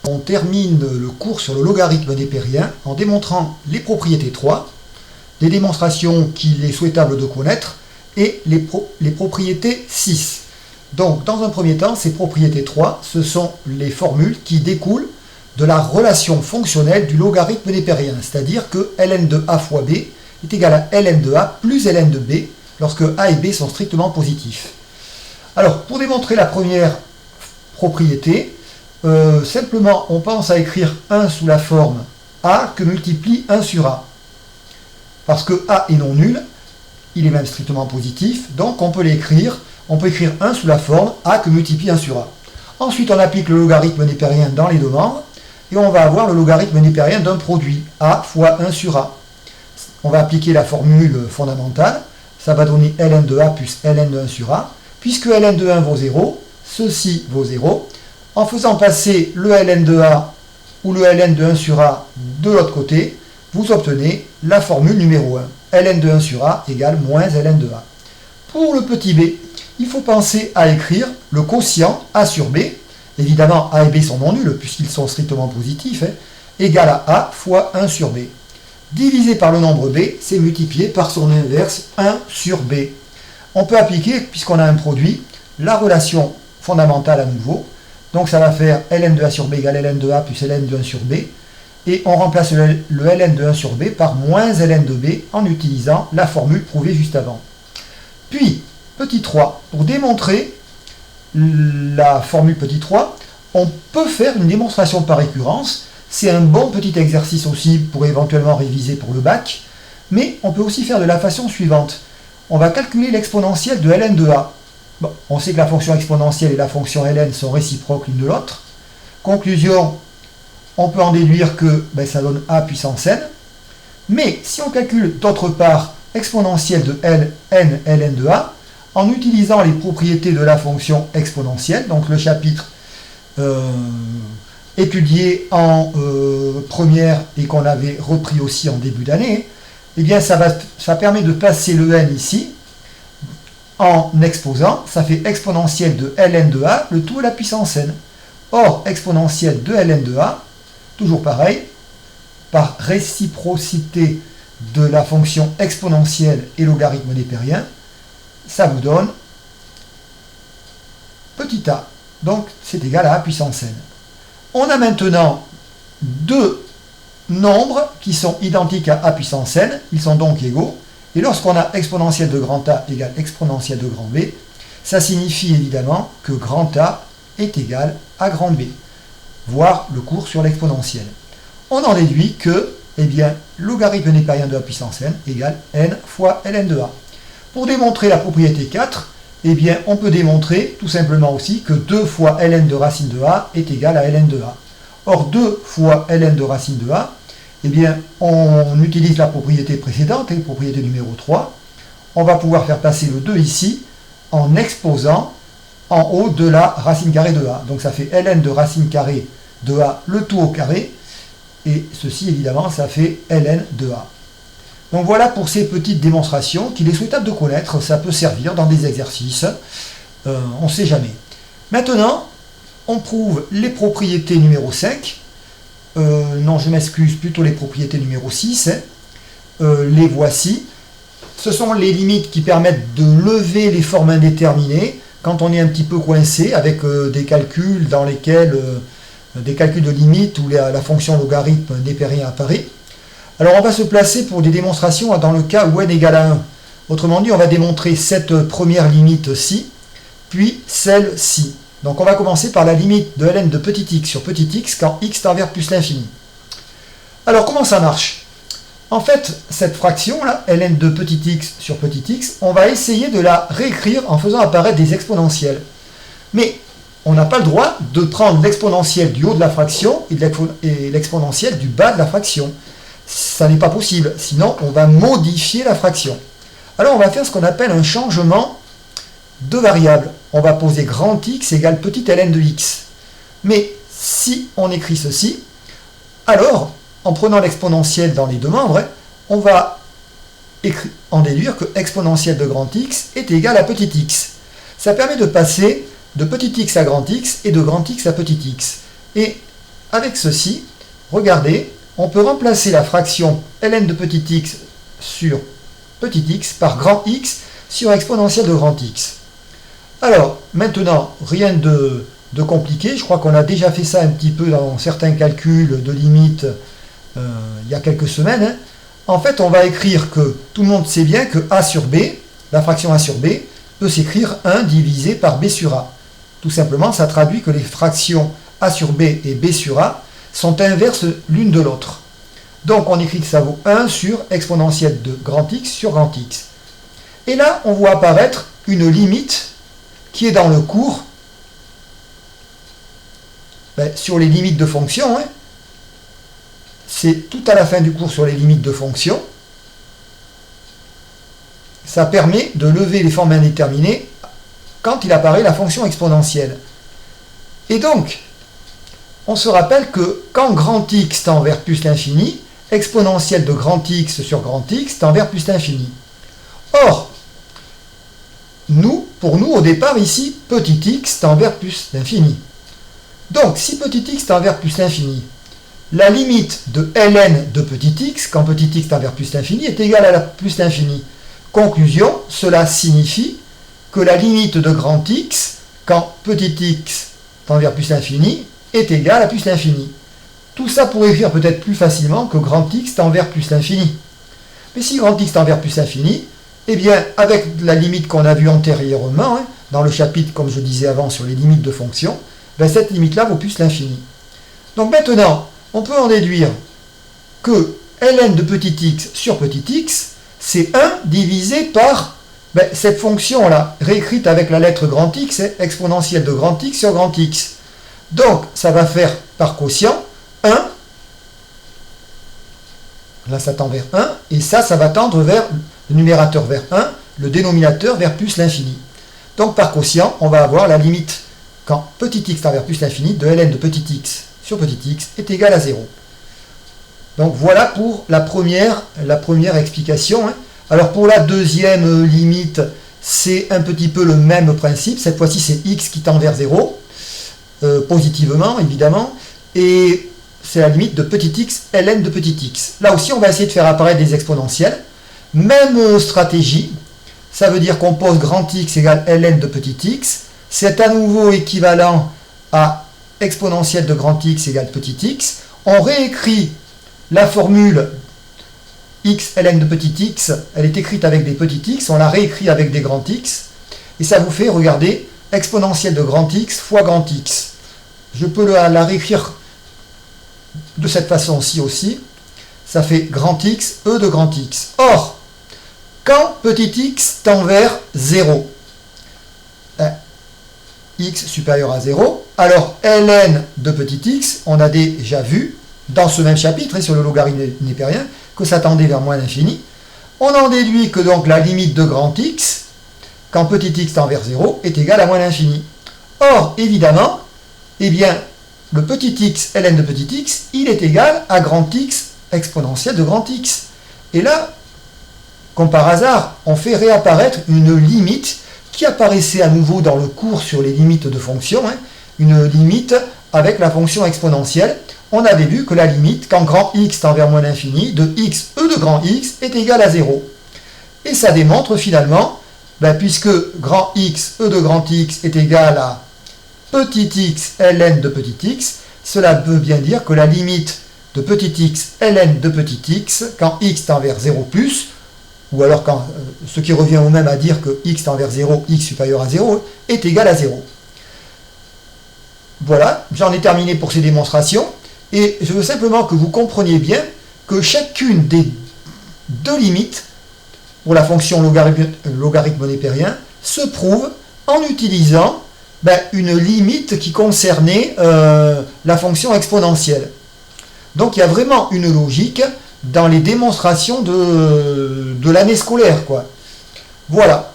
On termine le cours sur le logarithme népérien en démontrant les propriétés 3, des démonstrations qu'il est souhaitable de connaître, et les propriétés 6. Donc, dans un premier temps, ces propriétés 3, ce sont les formules qui découlent de la relation fonctionnelle du logarithme népérien, c'est-à-dire que ln de a fois b est égal à ln de a plus ln de b, lorsque a et b sont strictement positifs. Alors, pour démontrer la première propriété, simplement, on pense à écrire 1 sous la forme a que multiplie 1 sur a. Parce que a est non nul, il est même strictement positif, donc on peut écrire 1 sous la forme a que multiplie 1 sur a. Ensuite, on applique le logarithme népérien dans les deux membres, et on va avoir le logarithme népérien d'un produit, a fois 1 sur a. On va appliquer la formule fondamentale, ça va donner ln de a plus ln de 1 sur a. Puisque ln de 1 vaut 0, ceci vaut 0. En faisant passer le ln de a ou le ln de 1 sur a de l'autre côté, vous obtenez la formule numéro 1. ln de 1 sur a égale moins ln de a. Pour le petit b, il faut penser à écrire le quotient a sur b. Évidemment, a et b sont non nuls puisqu'ils sont strictement positifs, égal à a fois 1 sur b. Divisé par le nombre b, c'est multiplié par son inverse 1 sur b. On peut appliquer, puisqu'on a un produit, la relation fondamentale à nouveau. Donc ça va faire ln de a sur b égale ln de a plus ln de 1 sur b. Et on remplace le ln de 1 sur b par moins ln de b en utilisant la formule prouvée juste avant. Puis, petit 3, pour démontrer la formule petit 3, on peut faire une démonstration par récurrence. C'est un bon petit exercice aussi pour éventuellement réviser pour le bac. Mais on peut aussi faire de la façon suivante. On va calculer l'exponentielle de ln de a. Bon, on sait que la fonction exponentielle et la fonction ln sont réciproques l'une de l'autre. Conclusion, on peut en déduire que ça donne a puissance n. Mais si on calcule d'autre part exponentielle de n ln de a, en utilisant les propriétés de la fonction exponentielle, donc le chapitre étudié en première et qu'on avait repris aussi en début d'année, eh bien ça permet de passer le n ici en exposant, ça fait exponentielle de ln de a, le tout à la puissance n. Or, exponentielle de ln de a, toujours pareil, par réciprocité de la fonction exponentielle et logarithme népérien, ça vous donne petit a. Donc, c'est égal à a puissance n. On a maintenant deux nombres qui sont identiques à a puissance n, ils sont donc égaux, et lorsqu'on a exponentielle de grand A égale exponentielle de grand B, ça signifie évidemment que grand A est égal à grand B, voire le cours sur l'exponentielle. On en déduit que, logarithme népérien de a puissance n égale n fois ln de a. Pour démontrer la propriété 4, on peut démontrer tout simplement aussi que 2 fois ln de racine de a est égal à ln de a. Or, 2 fois ln de racine de a, on utilise la propriété précédente, la propriété numéro 3. On va pouvoir faire passer le 2 ici en exposant en haut de la racine carrée de a. Donc ça fait ln de racine carrée de a le tout au carré. Et ceci, évidemment, ça fait ln de a. Donc voilà pour ces petites démonstrations qu'il est souhaitable de connaître. Ça peut servir dans des exercices. On ne sait jamais. Maintenant, on prouve les propriétés numéro 5. Non, je m'excuse, plutôt les propriétés numéro 6. Les voici. Ce sont les limites qui permettent de lever les formes indéterminées quand on est un petit peu coincé avec des calculs dans lesquels des calculs de limites où la fonction logarithme népérien apparaît. Alors on va se placer pour des démonstrations dans le cas où n égale à 1. Autrement dit, on va démontrer cette première limite-ci, puis celle-ci. Donc on va commencer par la limite de ln de petit x sur petit x quand x tend vers plus l'infini. Alors comment ça marche? En fait, cette fraction-là, ln de petit x sur petit x, on va essayer de la réécrire en faisant apparaître des exponentielles. Mais on n'a pas le droit de prendre l'exponentielle du haut de la fraction et l'exponentielle du bas de la fraction. Ça n'est pas possible, sinon on va modifier la fraction. Alors on va faire ce qu'on appelle un changement de variable. On va poser grand X égale petit ln de x. Mais si on écrit ceci, alors, en prenant l'exponentielle dans les deux membres, on va en déduire que exponentielle de grand X est égale à petit x. Ça permet de passer de petit x à grand X et de grand X à petit x. Et avec ceci, regardez, on peut remplacer la fraction ln de petit x sur petit x par grand X sur exponentielle de grand X. Alors, maintenant, rien de compliqué. Je crois qu'on a déjà fait ça un petit peu dans certains calculs de limites il y a quelques semaines. Hein. En fait, on va écrire que tout le monde sait bien que a sur b, la fraction a sur b, peut s'écrire 1 divisé par b sur a. Tout simplement, ça traduit que les fractions a sur b et b sur a sont inverses l'une de l'autre. Donc, on écrit que ça vaut 1 sur exponentielle de grand X sur grand X. Et là, on voit apparaître une limite qui est dans le cours sur les limites de fonction. Hein. C'est tout à la fin du cours sur les limites de fonction. Ça permet de lever les formes indéterminées quand il apparaît la fonction exponentielle. Et donc, on se rappelle que quand grand X tend vers plus l'infini, exponentielle de grand X sur grand X tend vers plus l'infini. Or, pour nous, au départ, ici, petit x tend vers plus l'infini. Donc, si petit x tend vers plus l'infini, la limite de ln de petit x, quand petit x tend vers plus l'infini, est égale à la plus l'infini. Conclusion, cela signifie que la limite de grand X, quand petit x tend vers plus l'infini, est égale à plus l'infini. Tout ça pour écrire peut-être plus facilement que grand X tend vers plus l'infini. Mais si grand X tend vers plus l'infini, eh bien, avec la limite qu'on a vue antérieurement, hein, dans le chapitre, comme je disais avant, sur les limites de fonction, cette limite-là vaut plus l'infini. Donc maintenant, on peut en déduire que ln de petit x sur petit x, c'est 1 divisé par cette fonction-là, réécrite avec la lettre grand X, c'est exponentielle de grand X sur grand X. Donc, ça va faire par quotient 1. Là, ça tend vers 1. Et ça va tendre vers le numérateur vers 1, le dénominateur vers plus l'infini. Donc, par quotient, on va avoir la limite, quand petit x tend vers plus l'infini, de ln de petit x sur petit x est égal à 0. Donc, voilà pour la première explication. Hein. Alors, pour la deuxième limite, c'est un petit peu le même principe. Cette fois-ci, c'est x qui tend vers 0, positivement, évidemment. Et c'est la limite de petit x, ln de petit x. Là aussi, on va essayer de faire apparaître des exponentielles. Même stratégie, ça veut dire qu'on pose grand X égale ln de petit x. C'est à nouveau équivalent à exponentielle de grand X égale petit x. On réécrit la formule x ln de petit x, elle est écrite avec des petits x, on la réécrit avec des grands X. Et ça vous fait, regardez, exponentielle de grand X fois grand X. Je peux la réécrire de cette façon-ci aussi. Ça fait grand X, E de grand X. Or, quand petit x tend vers 0, x supérieur à 0, alors ln de petit x, on a déjà vu, dans ce même chapitre, sur le logarithme népérien, que ça tendait vers moins l'infini. On en déduit que donc la limite de grand X, quand petit x tend vers 0, est égale à moins l'infini. Or, évidemment, eh bien, le petit x, ln de petit x, il est égal à grand X exponentielle de grand X. Et là, comme par hasard, on fait réapparaître une limite qui apparaissait à nouveau dans le cours sur les limites de fonction, hein, une limite avec la fonction exponentielle. On avait vu que la limite, quand grand X tend vers moins l'infini, de x, e de grand X, est égale à 0. Et ça démontre finalement, puisque grand X, e de grand X est égal à petit x, ln de petit x, cela veut bien dire que la limite de petit x, ln de petit x, quand x tend vers 0+, ou alors quand, ce qui revient au même à dire que x tend vers 0, x supérieur à 0, est égal à 0. Voilà, j'en ai terminé pour ces démonstrations, et je veux simplement que vous compreniez bien que chacune des deux limites, pour la fonction logarithme népérien, se prouve en utilisant une limite qui concernait la fonction exponentielle. Donc il y a vraiment une logique dans les démonstrations de l'année scolaire, quoi. Voilà.